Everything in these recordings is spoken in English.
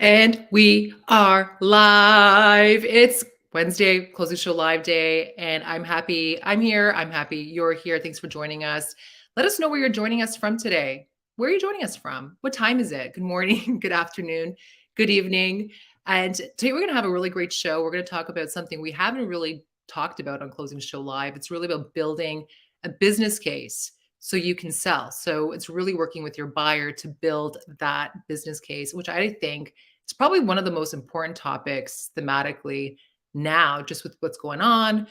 And we are live. It's Wednesday, closing show live day, and I'm happy I'm here. I'm happy you're here. Thanks for joining us. Let us know where you're joining us from today. Where are you joining us from? What time is it? Good morning, good afternoon, good evening. And today we're going to have a really great show. We're going to talk about something we haven't really talked about on Closing Show Live. It's really about building a business case so you can sell. So it's really working with your buyer to build that business case, which I think it's probably one of the most important topics thematically now, just with what's going on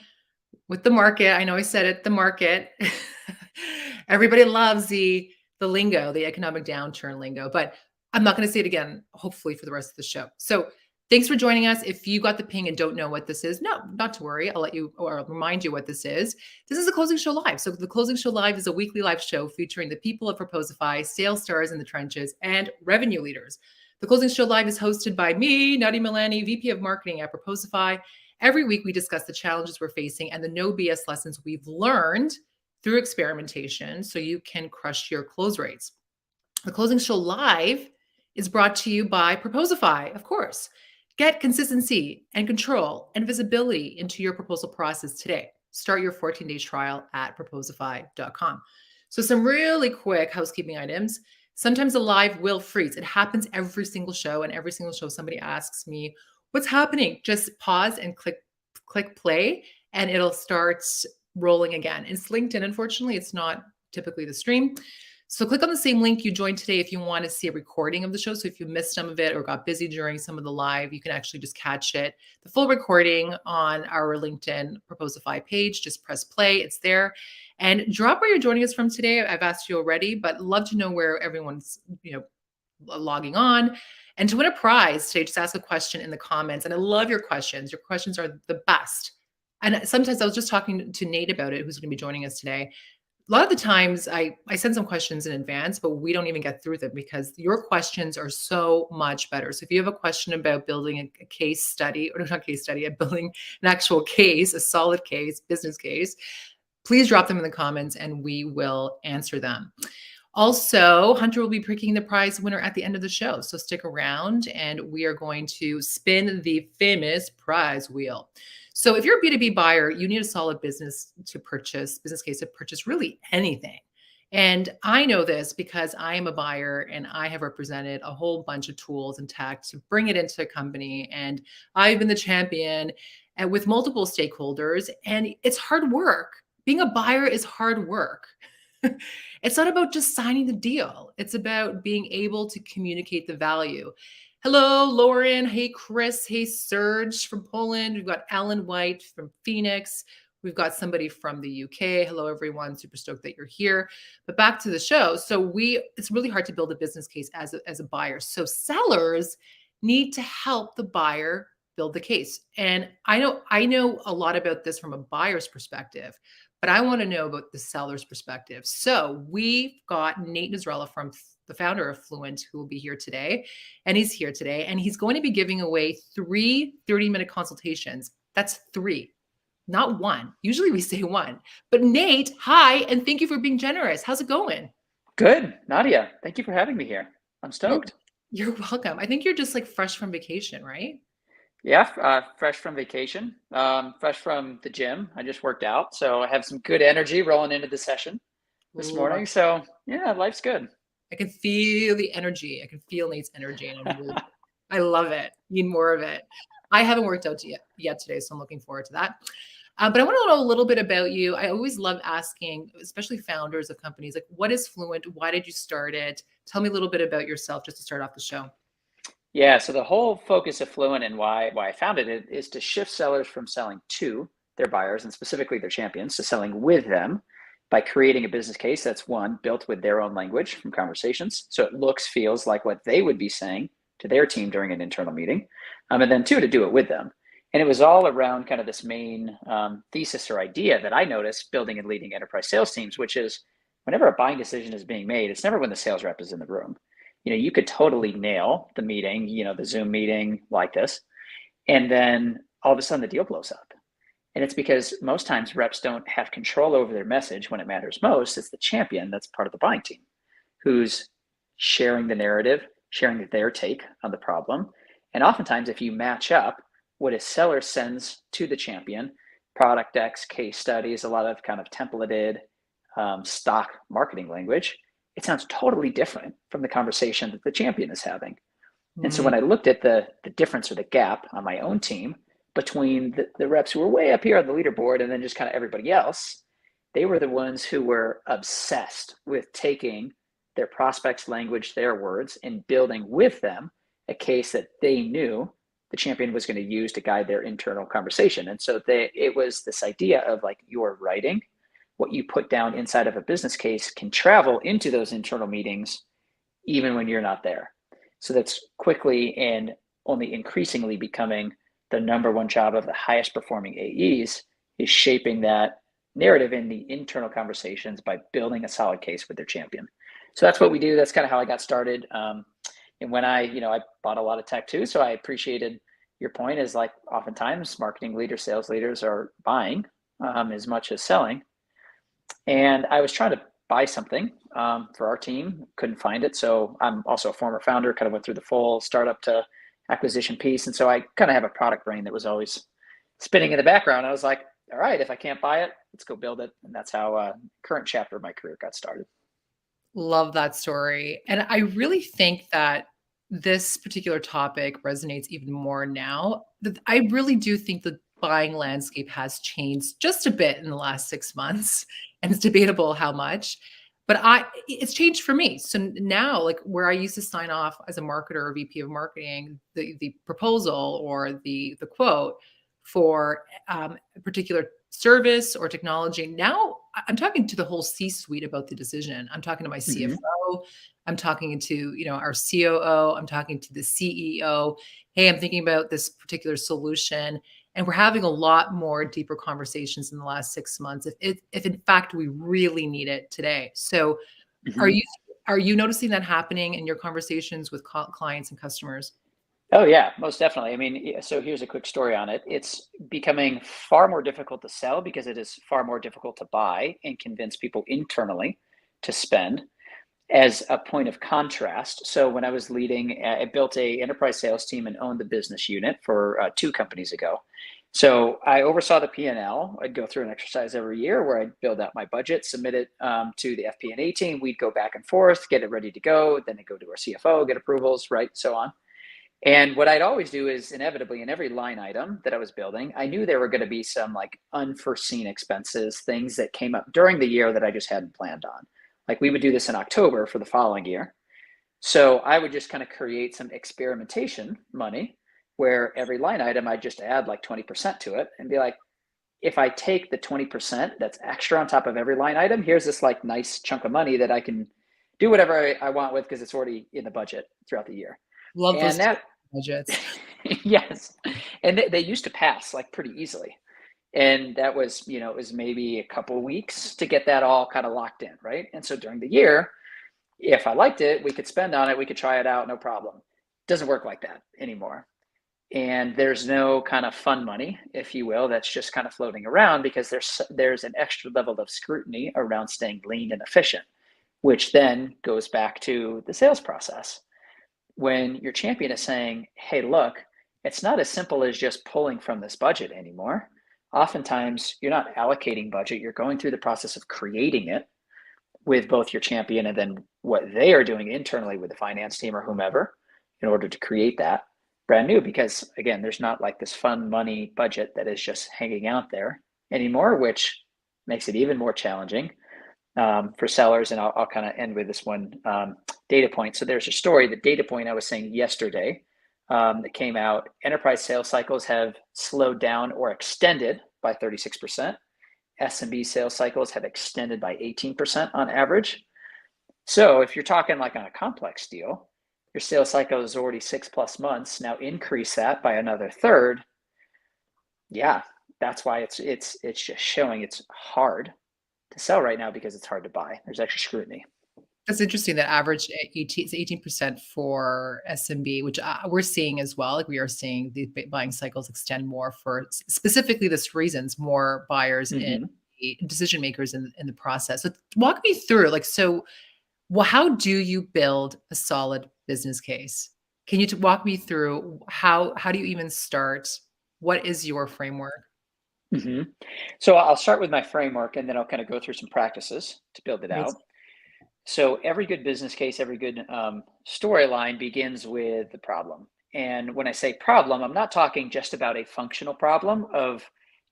with the market. I know I said it, the market. Everybody loves the lingo, the economic downturn lingo, but I'm not going to say it again, hopefully for the rest of the show. So thanks for joining us. If you got the ping and don't know what this is, no, not to worry. I'll let you or I'll remind you what this is. This is a Closing Show Live. So the Closing Show Live is a weekly live show featuring the people of Proposify, sales stars in the trenches, and revenue leaders. The Closing Show Live is hosted by me, Nadia Milani, VP of Marketing at Proposify. Every week, we discuss the challenges we're facing and the no BS lessons we've learned through experimentation so you can crush your close rates. The Closing Show Live is brought to you by Proposify, of course. Get consistency and control and visibility into your proposal process today. Start your 14-day trial at proposify.com. So some really quick housekeeping items. Sometimes the live will freeze. It happens every single show, and every single show somebody asks me, what's happening? Just pause and click play, and it'll start rolling again. It's LinkedIn, unfortunately. It's not typically the stream. So click on the same link you joined today if you want to see a recording of the show. So if you missed some of it or got busy during some of the live, you can actually just catch it, the full recording on our LinkedIn Proposify page. Just press play. It's there. And drop where you're joining us from today. I've asked you already, but love to know where everyone's, logging on. And to win a prize today, just ask a question in the comments. And I love your questions. Your questions are the best. And sometimes I was just talking to Nate about it, who's going to be joining us today. A lot of the times I send some questions in advance, but we don't even get through them because your questions are so much better. So if you have a question about building a case study, or not case study, building an actual case, a solid case, business case, please drop them in the comments and we will answer them. Also, Hunter will be picking the prize winner at the end of the show. So stick around and we are going to spin the famous prize wheel. So if you're a B2B buyer, you need a solid business case to purchase really anything. And I know this because I am a buyer and I have represented a whole bunch of tools and tech to bring it into a company. And I've been the champion and with multiple stakeholders, and it's hard work. Being a buyer is hard work. It's not about just signing the deal. It's about being able to communicate the value. Hello, Lauren. Hey, Chris. Hey, Serge from Poland. We've got Alan White from Phoenix. We've got somebody from the UK. Hello, everyone. Super stoked that you're here. But back to the show. So it's really hard to build a business case as a buyer. So sellers need to help the buyer build the case. And I know a lot about this from a buyer's perspective, but I want to know about the seller's perspective. So we've got Nate Nasralla from the founder of Fluent, who will be here today. And he's here today. And he's going to be giving away 3 30-minute consultations. That's 3, not 1. Usually we say 1. But Nate, hi, and thank you for being generous. How's it going? Good, Nadia. Thank you for having me here. I'm stoked. You're welcome. I think you're just like fresh from vacation, right? Yeah, fresh from vacation, fresh from the gym. I just worked out, so I have some good energy rolling into the session this morning. So yeah, life's good. I can feel the energy. I can feel Nate's energy, and I love it. Need more of it. I haven't worked out yet today, so I'm looking forward to that. But I want to know a little bit about you. I always love asking, especially founders of companies, like, what is Fluent? Why did you start it? Tell me a little bit about yourself just to start off the show. Yeah, so the whole focus of Fluent and why I founded it is to shift sellers from selling to their buyers and specifically their champions to selling with them by creating a business case that's built with their own language from conversations. So it feels like what they would be saying to their team during an internal meeting. And then 2, to do it with them. And it was all around kind of this main thesis or idea that I noticed building and leading enterprise sales teams, which is whenever a buying decision is being made, it's never when the sales rep is in the room. You could totally nail the meeting, the Zoom meeting like this, and then all of a sudden the deal blows up. And it's because most times reps don't have control over their message when it matters most. It's the champion that's part of the buying team who's sharing the narrative, sharing their take on the problem. And oftentimes, if you match up what a seller sends to the champion, product decks, case studies, a lot of kind of templated stock marketing language, it sounds totally different from the conversation that the champion is having. And so Mm, when I looked at the difference or the gap on my own team between the reps who were way up here on the leaderboard and then just kind of everybody else, they were the ones who were obsessed with taking their prospects' language, their words, and building with them a case that they knew the champion was going to use to guide their internal conversation. And so it was this idea of like your writing, what you put down inside of a business case can travel into those internal meetings even when you're not there. So that's quickly and only increasingly becoming the number one job of the highest performing AEs, is shaping that narrative in the internal conversations by building a solid case with their champion. So that's what we do. That's kind of how I got started. And when I bought a lot of tech too, so I appreciated your point is like oftentimes marketing leaders, sales leaders are buying as much as selling. And I was trying to buy something for our team, couldn't find it. So I'm also a former founder, kind of went through the full startup to acquisition piece. And so I kind of have a product brain that was always spinning in the background. I was like, all right, if I can't buy it, let's go build it. And that's how current chapter of my career got started. love that story. And I really think that this particular topic resonates even more now. I really do think the buying landscape has changed just a bit in the last 6 months, and it's debatable how much, but it's changed for me. So now, like, where I used to sign off as a marketer or VP of marketing, the proposal or the quote for a particular service or technology, now I'm talking to the whole C-suite about the decision. I'm talking to my Mm-hmm. CFO. I'm talking to, our COO. I'm talking to the CEO. Hey, I'm thinking about this particular solution. And we're having a lot more deeper conversations in the last 6 months, if in fact we really need it today. So are Mm-hmm. you are you noticing that happening in your conversations with clients and customers? Oh yeah, most definitely. I mean, so here's a quick story on it. It's becoming far more difficult to sell because it is far more difficult to buy and convince people internally to spend. As a point of contrast, so when I was leading, I built a enterprise sales team and owned the business unit for 2 companies ago. So I oversaw the P&L. I'd go through an exercise every year where I'd build out my budget, submit it to the FP&A team. We'd go back and forth, get it ready to go. Then I'd go to our CFO, get approvals, right, so on. And what I'd always do is inevitably in every line item that I was building, I knew there were going to be some like unforeseen expenses, things that came up during the year that I just hadn't planned on. Like we would do this in October for the following year. So I would just kind of create some experimentation money where every line item I just add like 20% to it and be like, if I take the 20% that's extra on top of every line item, here's this like nice chunk of money that I can do whatever I want with because it's already in the budget throughout the year. Love And those that budgets. yes. And they used to pass like pretty easily. And that was, it was maybe a couple of weeks to get that all kind of locked in, right? And so during the year, if I liked it, we could spend on it, we could try it out, no problem. It doesn't work like that anymore. And there's no kind of fun money, if you will, that's just kind of floating around because there's an extra level of scrutiny around staying lean and efficient, which then goes back to the sales process when your champion is saying, hey, look, it's not as simple as just pulling from this budget anymore. Oftentimes, you're not allocating budget, you're going through the process of creating it with both your champion and then what they are doing internally with the finance team or whomever in order to create that brand new. Because again, there's not like this fun money budget that is just hanging out there anymore, which makes it even more challenging for sellers. And I'll kind of end with this one data point. So there's a story, the data point I was saying yesterday that came out. Enterprise sales cycles have slowed down or extended by 36%. SMB sales cycles have extended by 18% on average. So if you're talking like on a complex deal, your sales cycle is already 6+ months. Now increase that by another third. Yeah, that's why it's just showing it's hard to sell right now because it's hard to buy. There's extra scrutiny. That's interesting that average 18% for SMB, which we're seeing as well. Like we are seeing the buying cycles extend more for specifically this reasons, more buyers in Mm-hmm. decision makers in the process. So walk me through, like, so well, how do you build a solid business case. Can you walk me through how do you even start? What is your framework? hmm So I'll start with my framework and then I'll kind of go through some practices to build it Great. out. So every good business case, every good storyline begins with the problem. And when I say problem, I'm not talking just about a functional problem of,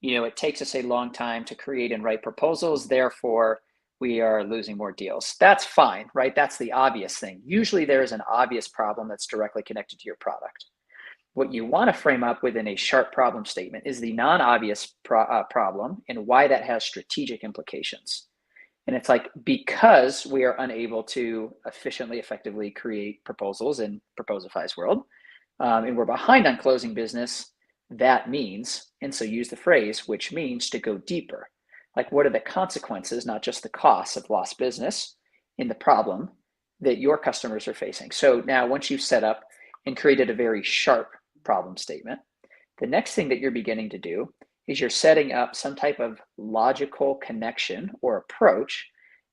it takes us a long time to create and write proposals, therefore we are losing more deals. That's fine, right? That's the obvious thing. Usually there is an obvious problem that's directly connected to your product. What you want to frame up within a sharp problem statement is the non-obvious problem and why that has strategic implications. And it's like, because we are unable to efficiently, effectively create proposals in Proposify's world, and we're behind on closing business, that means, and so use the phrase, which means to go deeper. Like, what are the consequences, not just the costs of lost business in the problem that your customers are facing? So now, once you've set up and created a very sharp problem statement, the next thing that you're beginning to do is you're setting up some type of logical connection or approach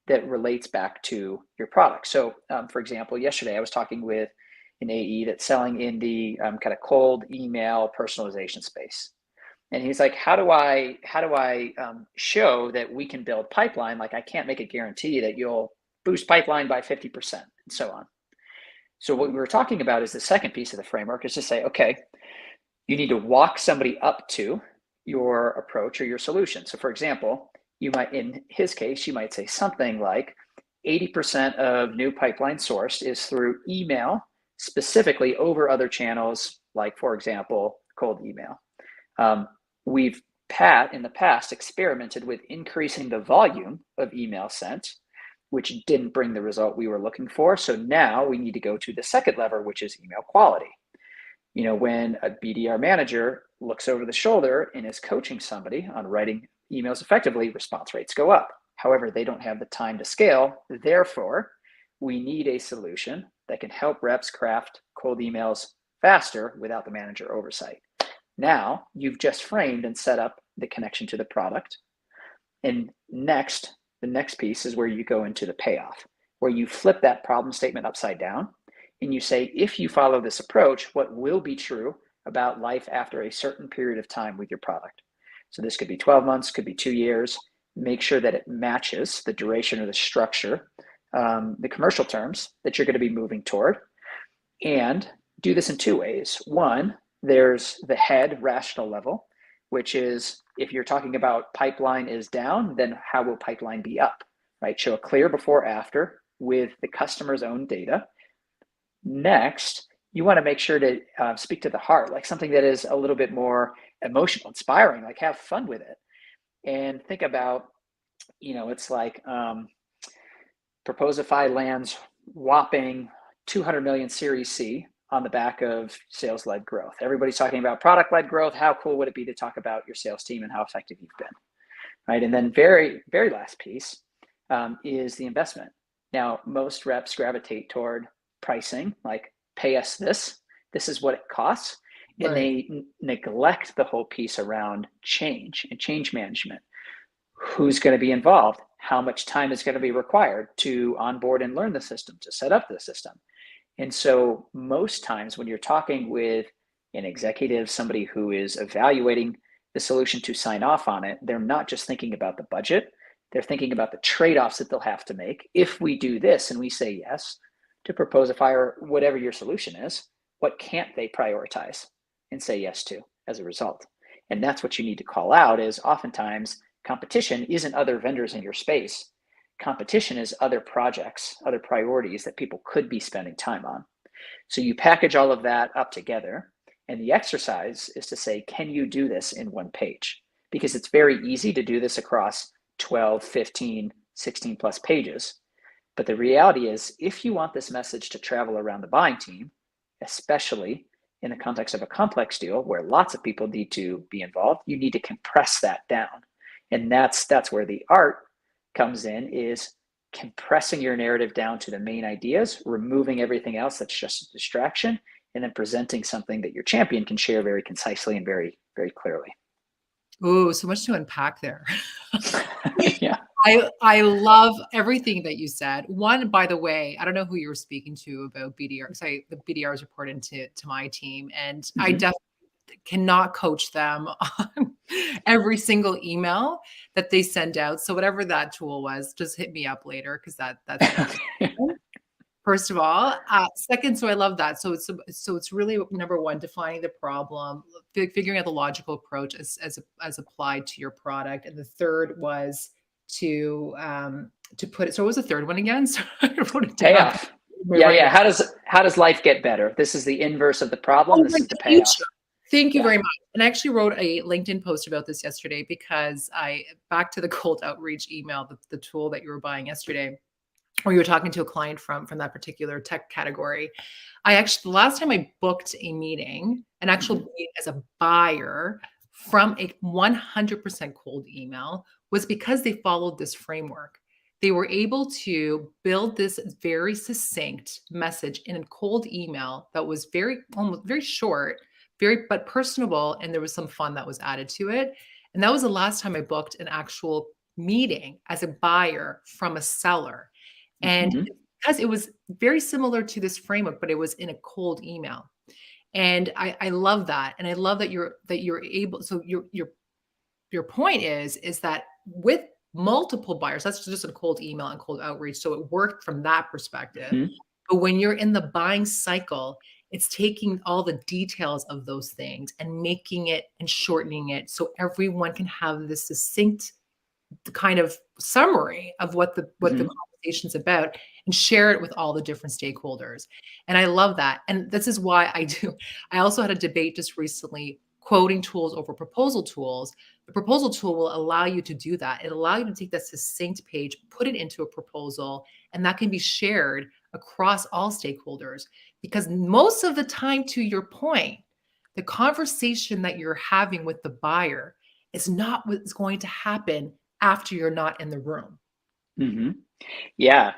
that relates back to your product. So, for example, yesterday I was talking with an AE that's selling in the kind of cold email personalization space, and he's like, "How do I show that we can build pipeline? Like, I can't make a guarantee that you'll boost pipeline by 50%, and so on." So, what we were talking about is the second piece of the framework is to say, okay, you need to walk somebody up to your approach or your solution. So, for example, you might, in his case, you might say something like 80% of new pipeline sourced is through email, specifically over other channels, like, for example, cold email. We've in the past experimented with increasing the volume of email sent, which didn't bring the result we were looking for. So now we need to go to the second lever, which is email quality. When a BDR manager looks over the shoulder and is coaching somebody on writing emails effectively, response rates go up. However, they don't have the time to scale. Therefore, we need a solution that can help reps craft cold emails faster without the manager oversight. Now, you've just framed and set up the connection to the product. And the next piece is where you go into the payoff, where you flip that problem statement upside down and you say, if you follow this approach, what will be true about life after a certain period of time with your product? So this could be 12 months, could be 2 years. Make sure that it matches the duration or the structure, the commercial terms that you're going to be moving toward. And do this in two ways. One, there's the head rational level, which is, if you're talking about pipeline is down, then how will pipeline be up, right? Show a clear before after with the customer's own data. Next, you want to make sure to speak to the heart, like something that is a little bit more emotional, inspiring, like have fun with it. And think about, it's like Proposify lands whopping 200 million Series C on the back of sales-led growth. Everybody's talking about product-led growth. How cool would it be to talk about your sales team and how effective you've been, right? And then very, very last piece is the investment. Now, most reps gravitate toward pricing, like pay us this. This is what it costs. And they neglect the whole piece around change and change management. Who's going to be involved? How much time is going to be required to onboard and learn the system, to set up the system? And so most times when you're talking with an executive, somebody who is evaluating the solution to sign off on it, they're not just thinking about the budget. They're thinking about the trade-offs that they'll have to make. If we do this and we say yes to Proposify or whatever your solution is, what can't they prioritize and say yes to as a result? And that's what you need to call out, is oftentimes competition isn't other vendors in your space. Competition is other projects, other priorities that people could be spending time on. So you package all of that up together, and the exercise is to say, can you do this in one page? Because it's very easy to do this across 12, 15, 16 plus pages. But the reality is, if you want this message to travel around the buying team, especially in the context of a complex deal where lots of people need to be involved, you need to compress that down. And that's where the art comes in, is compressing your narrative down to the main ideas, removing everything else that's just a distraction, and then presenting something that your champion can share very concisely and very, very clearly. Ooh, so much to unpack there. Yeah. I love everything that you said. One, by the way, I don't know who you were speaking to about BDR. Sorry, the BDRs report to my team, and I Mhm. definitely cannot coach them on every single email that they send out. So whatever that tool was, just hit me up later because that's not first of all. Second, so I love that. So it's really number one, defining the problem, figuring out the logical approach as applied to your product, and the third was to put it. So what was the third one again? So I wrote it down. Payoff. My Yeah, brain. yeah. How does life get better? This is the inverse of the problem. Oh, This like is the the future. payoff. Thank you Yeah. very much. And I actually wrote a LinkedIn post about this yesterday because back to the cold outreach email, the tool that you were buying yesterday, or you were talking to a client from that particular tech category. I actually, the last time I booked a meeting, an actual Mhm. meeting as a buyer from a 100% cold email, was because they followed this framework. They were able to build this very succinct message in a cold email that was very, almost very short, very, but personable. And there was some fun that was added to it. And that was the last time I booked an actual meeting as a buyer from a seller. And Mhm. because it was very similar to this framework, but it was in a cold email. And I love that. And I love that you're able, so your point is that with multiple buyers, that's just a cold email and cold outreach. So it worked from that perspective. Mhm. But when you're in the buying cycle, it's taking all the details of those things and making it and shortening it so everyone can have this succinct the kind of summary of what the Mhm. conversation's about and share it with all the different stakeholders. And I love that. And this is why I also had a debate just recently quoting tools over proposal tools. The proposal tool will allow you to do that. It allow you to take that succinct page, put it into a proposal, and that can be shared across all stakeholders. Because most of the time, to your point, the conversation that you're having with the buyer is not what's going to happen after you're not in the room. Mhm. Yeah,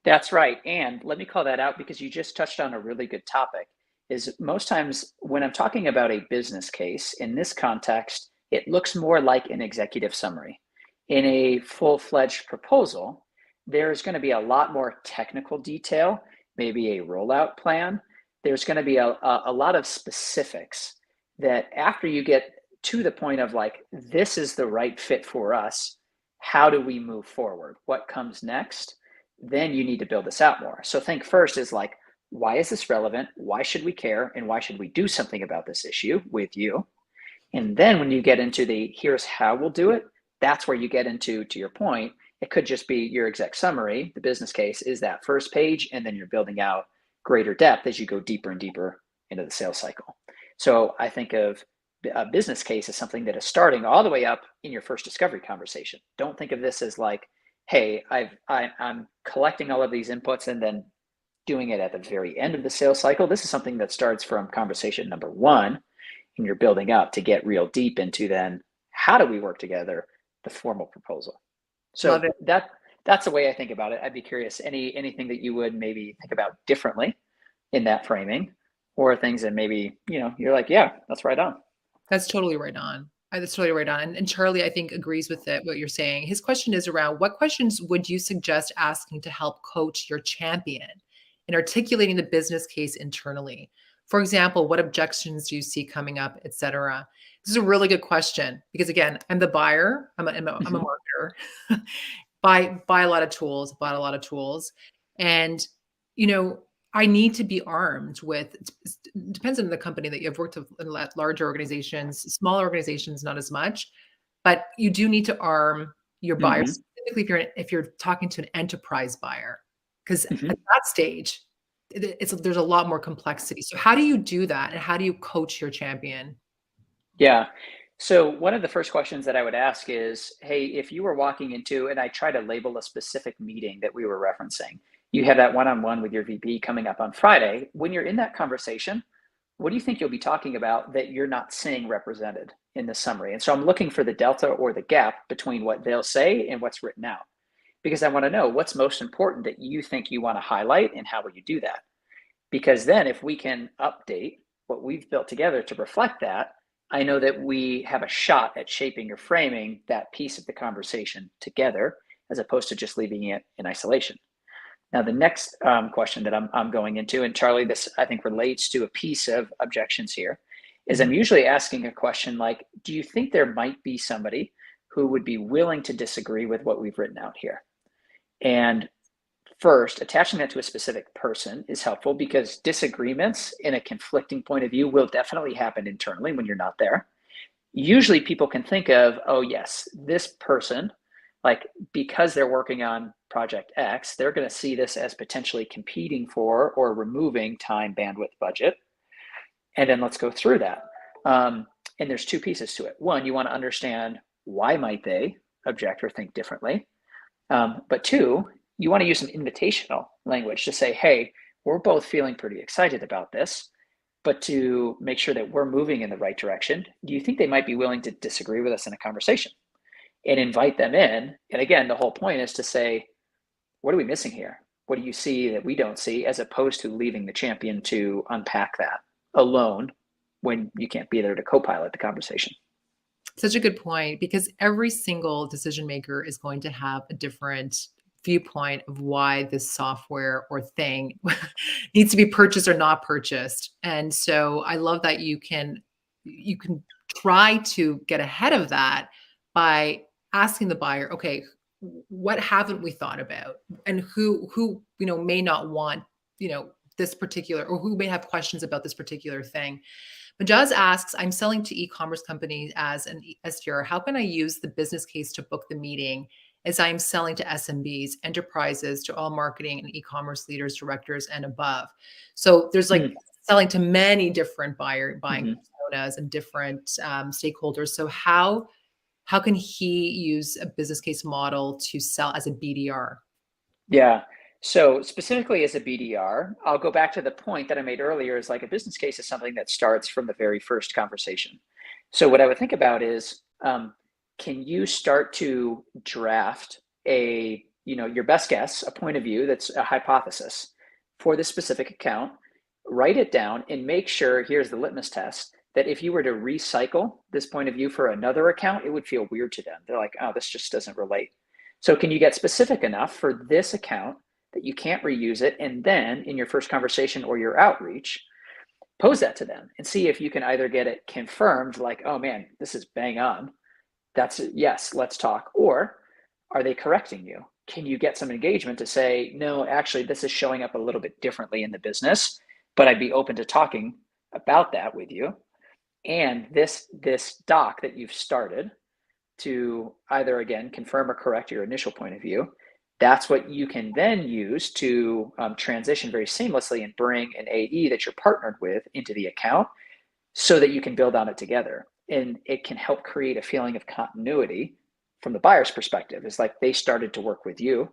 that's right. And let me call that out because you just touched on a really good topic. Is most times when I'm talking about a business case in this context, it looks more like an executive summary. In a full-fledged proposal, there's going to be a lot more technical detail, maybe a rollout plan. There's going to be a lot of specifics that after you get to the point of like, this is the right fit for us, how do we move forward? What comes next? Then you need to build this out more. So think first is like, why is this relevant? Why should we care? And why should we do something about this issue with you? And then when you get into the here's how we'll do it, that's where you get into, to your point, it could just be your exec summary. The business case is that first page, and then you're building out greater depth as you go deeper and deeper into the sales cycle. So I think of a business case as something that is starting all the way up in your first discovery conversation. Don't think of this as like, hey, I'm collecting all of these inputs and then doing it at the very end of the sales cycle. This is something that starts from conversation number one, and you're building up to get real deep into then how do we work together, the formal proposal. Love So it. that's the way I think about it. I'd be curious, anything that you would maybe think about differently in that framing, or things that maybe you're like, yeah, that's right on. That's totally right on. That's totally right on. And Charlie, I think, agrees with it, what you're saying. His question is around what questions would you suggest asking to help coach your champion in articulating the business case internally? For example, what objections do you see coming up, et cetera? This is a really good question because, again, I'm the buyer, I'm a Mhm. marketer, buy a lot of tools, bought a lot of tools. And, you know, I need to be armed with depends on the company that you've worked with in larger organizations, smaller organizations, not as much, but you do need to arm your buyers, Mhm. specifically if you're talking to an enterprise buyer, because at Mhm. that stage, there's a lot more complexity. So how do you do that, and how do you coach your champion? Yeah. So one of the first questions that I would ask is, hey, if you were walking into, and I try to label a specific meeting that we were referencing, you have that one-on-one with your VP coming up on Friday. When you're in that conversation, what do you think you'll be talking about that you're not seeing represented in the summary? And so I'm looking for the delta or the gap between what they'll say and what's written out, because I want to know what's most important that you think you want to highlight and how will you do that? Because then if we can update what we've built together to reflect that, I know that we have a shot at shaping or framing that piece of the conversation together. as opposed to just leaving it in isolation. Now, the next question that I'm going into, and Charlie, this I think relates to a piece of objections here, is I'm usually asking a question like, do you think there might be somebody who would be willing to disagree with what we've written out here? And first, attaching that to a specific person is helpful because disagreements in a conflicting point of view will definitely happen internally when you're not there. Usually people can think of, oh yes, this person, like because they're working on project X, they're going to see this as potentially competing for or removing time, bandwidth, budget. And then let's go through that. And there's two pieces to it. One, you want to understand why might they object or think differently. But two, you want to use some invitational language to say, hey, we're both feeling pretty excited about this, but to make sure that we're moving in the right direction, do you think they might be willing to disagree with us in a conversation? And invite them in. And again, the whole point is to say, what are we missing here? What do you see that we don't see, as opposed to leaving the champion to unpack that alone when you can't be there to co-pilot the conversation. Such a good point, because every single decision maker is going to have a different viewpoint of why this software or thing needs to be purchased or not purchased. And so I love that you can try to get ahead of that by asking the buyer, okay, what haven't we thought about, and who may not want this particular, or who may have questions about this particular thing. Majaz asks, I'm selling to e-commerce companies as an SDR. How can I use the business case to book the meeting as I'm selling to SMBs, enterprises, to all marketing and e-commerce leaders, directors, and above? So there's like selling to many different buying personas and different stakeholders. So how can he use a business case model to sell as a BDR? Yeah. So specifically as a BDR, I'll go back to the point that I made earlier, is like a business case is something that starts from the very first conversation. So what I would think about is, can you start to draft your best guess, a point of view that's a hypothesis for this specific account, write it down and make sure, here's the litmus test, that if you were to recycle this point of view for another account, it would feel weird to them. They're like, oh, this just doesn't relate. So can you get specific enough for this account that you can't reuse it? And then in your first conversation or your outreach, pose that to them and see if you can either get it confirmed, like, oh man, this is bang on. That's it. Yes, let's talk. Or are they correcting you? Can you get some engagement to say, no, actually, this is showing up a little bit differently in the business, but I'd be open to talking about that with you. And this doc that you've started to either, again, confirm or correct your initial point of view, that's what you can then use to transition very seamlessly and bring an AE that you're partnered with into the account so that you can build on it together. And it can help create a feeling of continuity from the buyer's perspective. It's like they started to work with you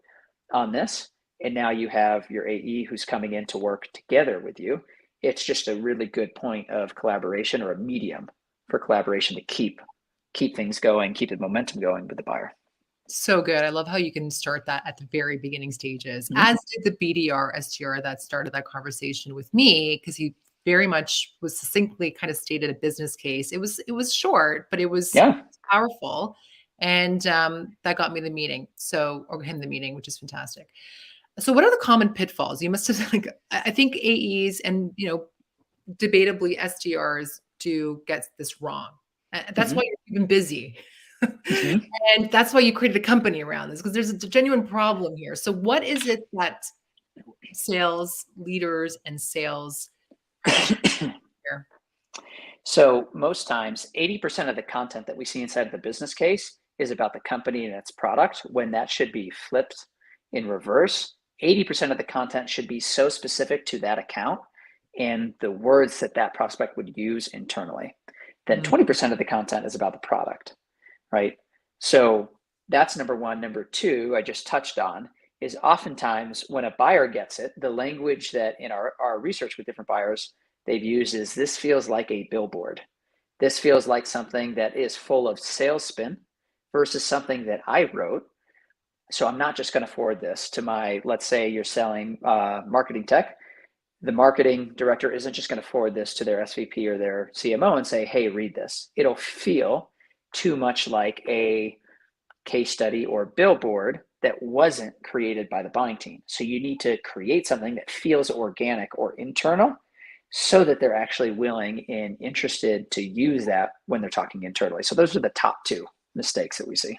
on this, and now you have your AE who's coming in to work together with you. It's just a really good point of collaboration, or a medium for collaboration to keep things going, keep the momentum going with the buyer. So good. I love how you can start that at the very beginning stages, as did the BDR SDR that started that conversation with me, because he very much was succinctly kind of stated a business case. It was short, but it was powerful. And that got me the meeting. Or him the meeting, which is fantastic. So what are the common pitfalls? You must have, I think AEs and, debatably SDRs do get this wrong. That's why you're even busy. And that's why you created a company around this, because there's a genuine problem here. So what is it that sales leaders and sales here? So most times, 80% of the content that we see inside of the business case is about the company and its product, when that should be flipped in reverse. 80% of the content should be so specific to that account and the words that prospect would use internally. Then 20% of the content is about the product, right? So that's number one. Number two, I just touched on, is oftentimes when a buyer gets it, the language that in our research with different buyers they've used is, this feels like a billboard. This feels like something that is full of sales spin versus something that I wrote. So I'm not just going to forward this to my, let's say you're selling marketing tech. The marketing director isn't just going to forward this to their SVP or their CMO and say, hey, read this. It'll feel too much like a case study or billboard that wasn't created by the buying team. So you need to create something that feels organic or internal so that they're actually willing and interested to use that when they're talking internally. So those are the top two mistakes that we see.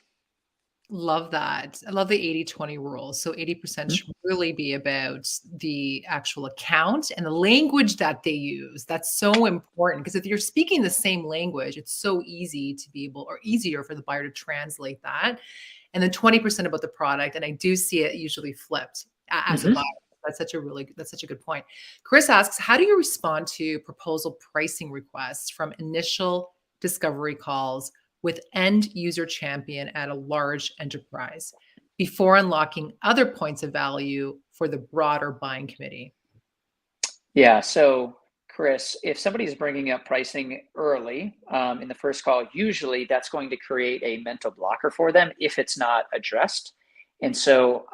Love that. I love the 80/20 rule. So 80% Mhm. should really be about the actual account and the language that they use. That's so important because if you're speaking the same language, it's so easy to be able or easier for the buyer to translate that. And then 20% about the product. And I do see it usually flipped as a buyer. Mhm. That's such a good point. Chris asks, how do you respond to proposal pricing requests from initial discovery calls with end user champion at a large enterprise before unlocking other points of value for the broader buying committee? Yeah. So, Chris, if somebody's bringing up pricing early in the first call, usually that's going to create a mental blocker for them if it's not addressed. And so,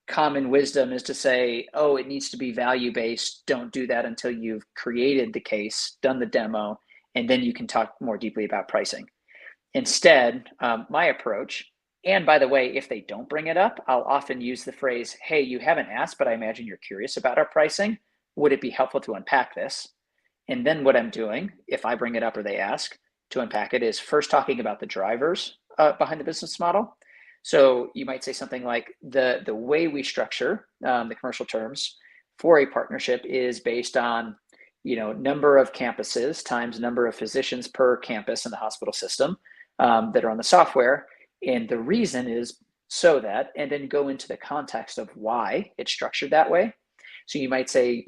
common wisdom is to say, oh, it needs to be value based. Don't do that until you've created the case, done the demo, and then you can talk more deeply about pricing. Instead, my approach, and by the way, if they don't bring it up, I'll often use the phrase, hey, you haven't asked, but I imagine you're curious about our pricing. Would it be helpful to unpack this? And then what I'm doing, if I bring it up or they ask to unpack it, is first talking about the drivers behind the business model. So you might say something like the way we structure the commercial terms for a partnership is based on number of campuses times number of physicians per campus in the hospital system that are on the software. And the reason is so that, and then go into the context of why it's structured that way. So you might say,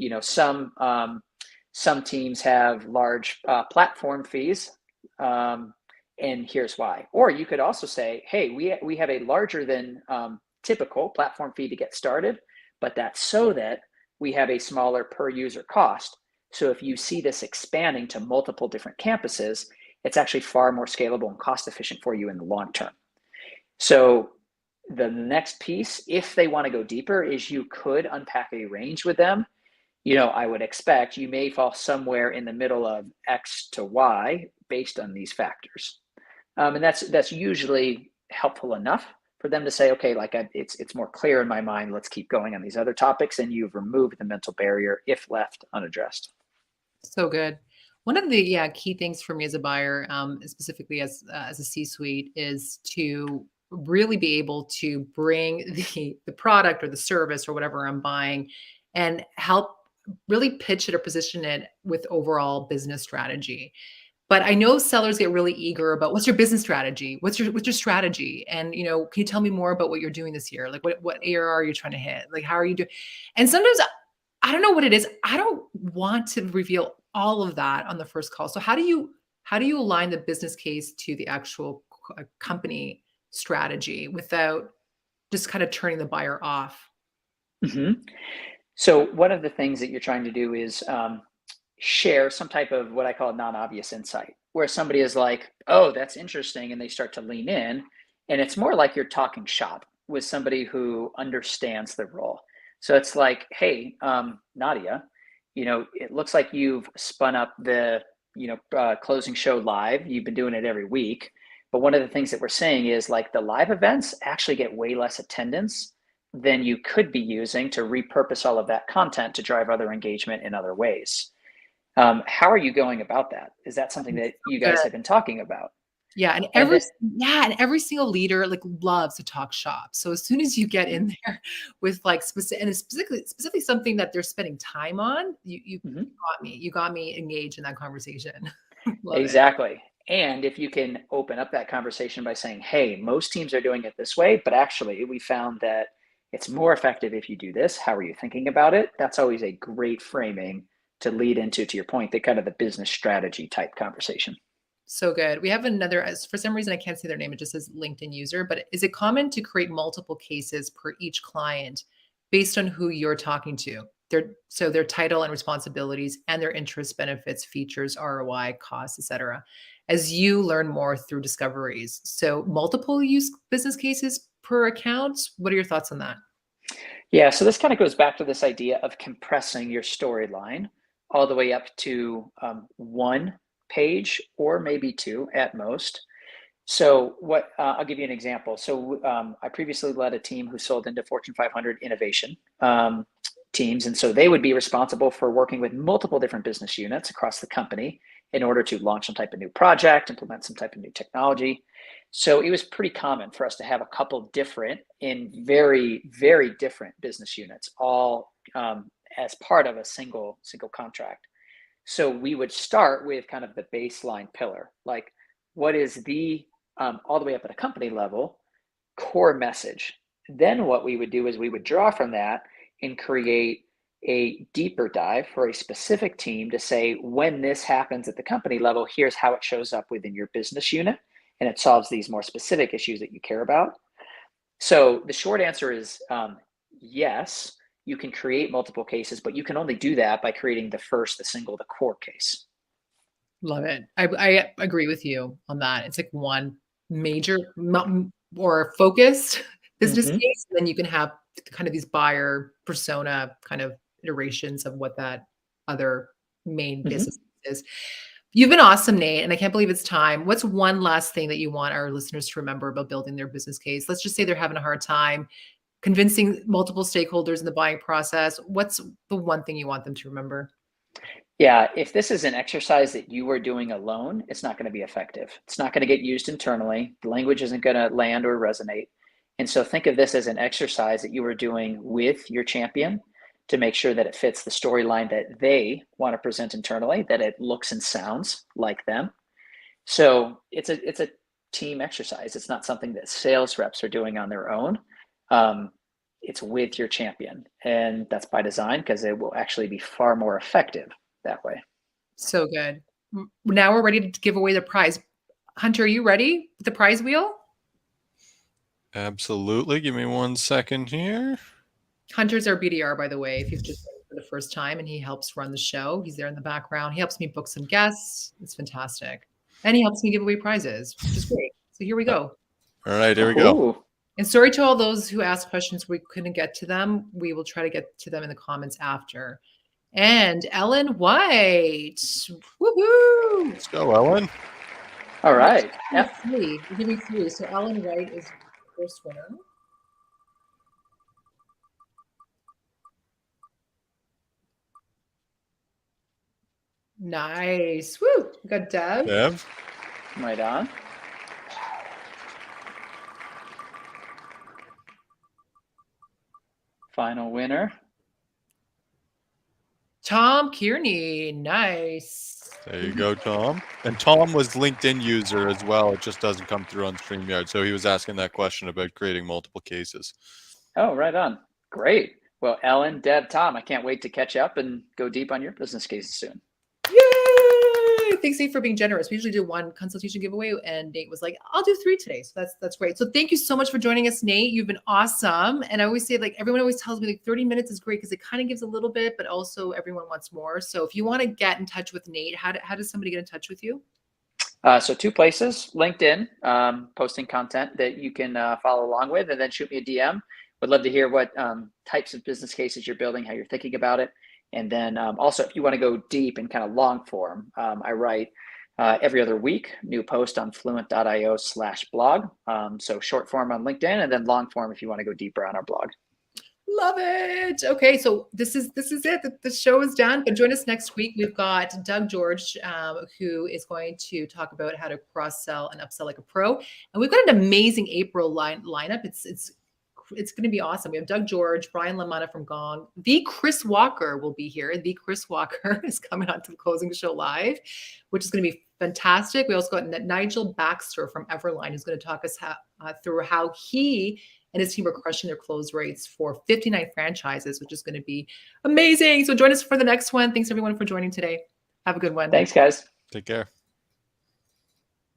some teams have large platform fees, and here's why. Or you could also say, hey, we have a larger than typical platform fee to get started, but that's so that we have a smaller per user cost. So if you see this expanding to multiple different campuses, it's actually far more scalable and cost efficient for you in the long term. So the next piece, if they want to go deeper, is you could unpack a range with them. I would expect you may fall somewhere in the middle of X to Y based on these factors. And that's usually helpful enough for them to say, okay, it's more clear in my mind. Let's keep going on these other topics, and you've removed the mental barrier if left unaddressed. So good. One of the key things for me as a buyer, specifically as a C-suite, is to really be able to bring the product or the service or whatever I'm buying, and help really pitch it or position it with overall business strategy. But I know sellers get really eager about what's your business strategy? What's your strategy? And can you tell me more about what you're doing this year? Like what ARR are you trying to hit? Like how are you doing? And sometimes I don't know what it is. I don't want to reveal all of that on the first call. So how do you align the business case to the actual company strategy without just kind of turning the buyer off? Hmm. So one of the things that you're trying to do is share some type of what I call a non-obvious insight, where somebody is like, "Oh, that's interesting," and they start to lean in, and it's more like you're talking shop with somebody who understands the role. So it's like, "Hey, Nadia, it looks like you've spun up the closing show live. You've been doing it every week, but one of the things that we're saying is like the live events actually get way less attendance than you could be using to repurpose all of that content to drive other engagement in other ways. How are you going about that? Is that something that you Good. guys have been talking about? Yeah, and And then, every single leader, like, loves to talk shop. So as soon as you get in there with, like, specific and it's specifically something that they're spending time on, you mhm, got me. You got me engaged in that conversation. Love it. exactly. And if you can open up that conversation by saying, hey, most teams are doing it this way, but actually we found that it's more effective if you do this. How are you thinking about it? That's always a great framing to lead into, to your point, the kind of the business strategy type conversation. So good. We have another as for some reason, I can't see their name, it just says LinkedIn user, but is it common to create multiple cases per each client based on who you're talking to? Their title and responsibilities and their interests, benefits, features, ROI, costs, etc. As you learn more through discoveries. So multiple use business cases per account. What are your thoughts on that? Yeah, so this kind of goes back to this idea of compressing your storyline all the way up to one page or maybe two at most. So what I'll give you an example. So I previously led a team who sold into Fortune 500 innovation teams, and so they would be responsible for working with multiple different business units across the company in order to launch some type of new project, implement some type of new technology. So it was pretty common for us to have a couple different in very, very different business units, all as part of a single contract. So we would start with kind of the baseline pillar, like what is the all the way up at a company level core message. Then what we would do is we would draw from that and create a deeper dive for a specific team to say, when this happens at the company level, here's how it shows up within your business unit, and it solves these more specific issues that you care about. So the short answer is yes, you can create multiple cases, but you can only do that by creating the core case. Love it. I agree with you on that. It's like one major or focused business Mm-hmm. case, and then you can have kind of these buyer persona kind of iterations of what that other main Mm-hmm. business is. You've been awesome, Nate, and I can't believe it's time. What's one last thing that you want our listeners to remember about building their business case? Let's just say they're having a hard time convincing multiple stakeholders in the buying process. What's the one thing you want them to remember? Yeah, if this is an exercise that you are doing alone, it's not going to be effective. It's not going to get used internally. The language isn't going to land or resonate. And so think of this as an exercise that you are doing with your champion to make sure that it fits the storyline that they want to present internally, that it looks and sounds like them. So it's a team exercise. It's not something that sales reps are doing on their own. It's with your champion, and that's by design because it will actually be far more effective that way. So good. Now we're ready to give away the prize. Hunter, are you ready with the prize wheel? Absolutely. Give me 1 second here. Hunter's our BDR, by the way, if you've just for the first time, and he helps run the show. He's there in the background. He helps me book some guests. It's fantastic. And he helps me give away prizes, which is great. So here we go. All right, here we go. Ooh. And sorry to all those who asked questions we couldn't get to them. We will try to get to them in the comments after. And Ellen White. Woohoo! Let's go, Ellen. All right. Give me three. So Ellen White is the first winner. Nice. Woo! We got Deb. Dev. Right on. Final winner. Tom Kearney. Nice. There you go, Tom. And Tom was LinkedIn user as well. It just doesn't come through on StreamYard. So he was asking that question about creating multiple cases. Oh, right on. Great. Well, Ellen, Deb, Tom, I can't wait to catch up and go deep on your business cases soon. Yay! Thanks, Nate, for being generous. We usually do one consultation giveaway, and Nate was like, I'll do 3 today. So that's great. So thank you so much for joining us, Nate. You've been awesome. And I always say, like, everyone always tells me like 30 minutes is great because it kind of gives a little bit, but also everyone wants more. So if you want to get in touch with Nate, how does somebody get in touch with you? So 2 places, LinkedIn, posting content that you can follow along with, and then shoot me a DM. Would love to hear what types of business cases you're building, how you're thinking about it. And then also, if you want to go deep and kind of long form, I write every other week, new post on fluent.io/blog. So short form on LinkedIn, and then long form if you want to go deeper on our blog. Love it. Okay, so this is it. The show is done. But join us next week. We've got Doug George, who is going to talk about how to cross-sell and upsell like a pro. And we've got an amazing April lineup. It's going to be awesome. We have Doug George, Brian Lamana from Gong. The Chris Walker will be here. The Chris Walker is coming on to the Closing Show Live, which is going to be fantastic. We also got Nigel Baxter from Everline, who's going to talk us through how he and his team are crushing their close rates for 59 franchises, which is going to be amazing. So join us for the next one. Thanks, everyone, for joining today. Have a good one. Thanks, guys. Take care.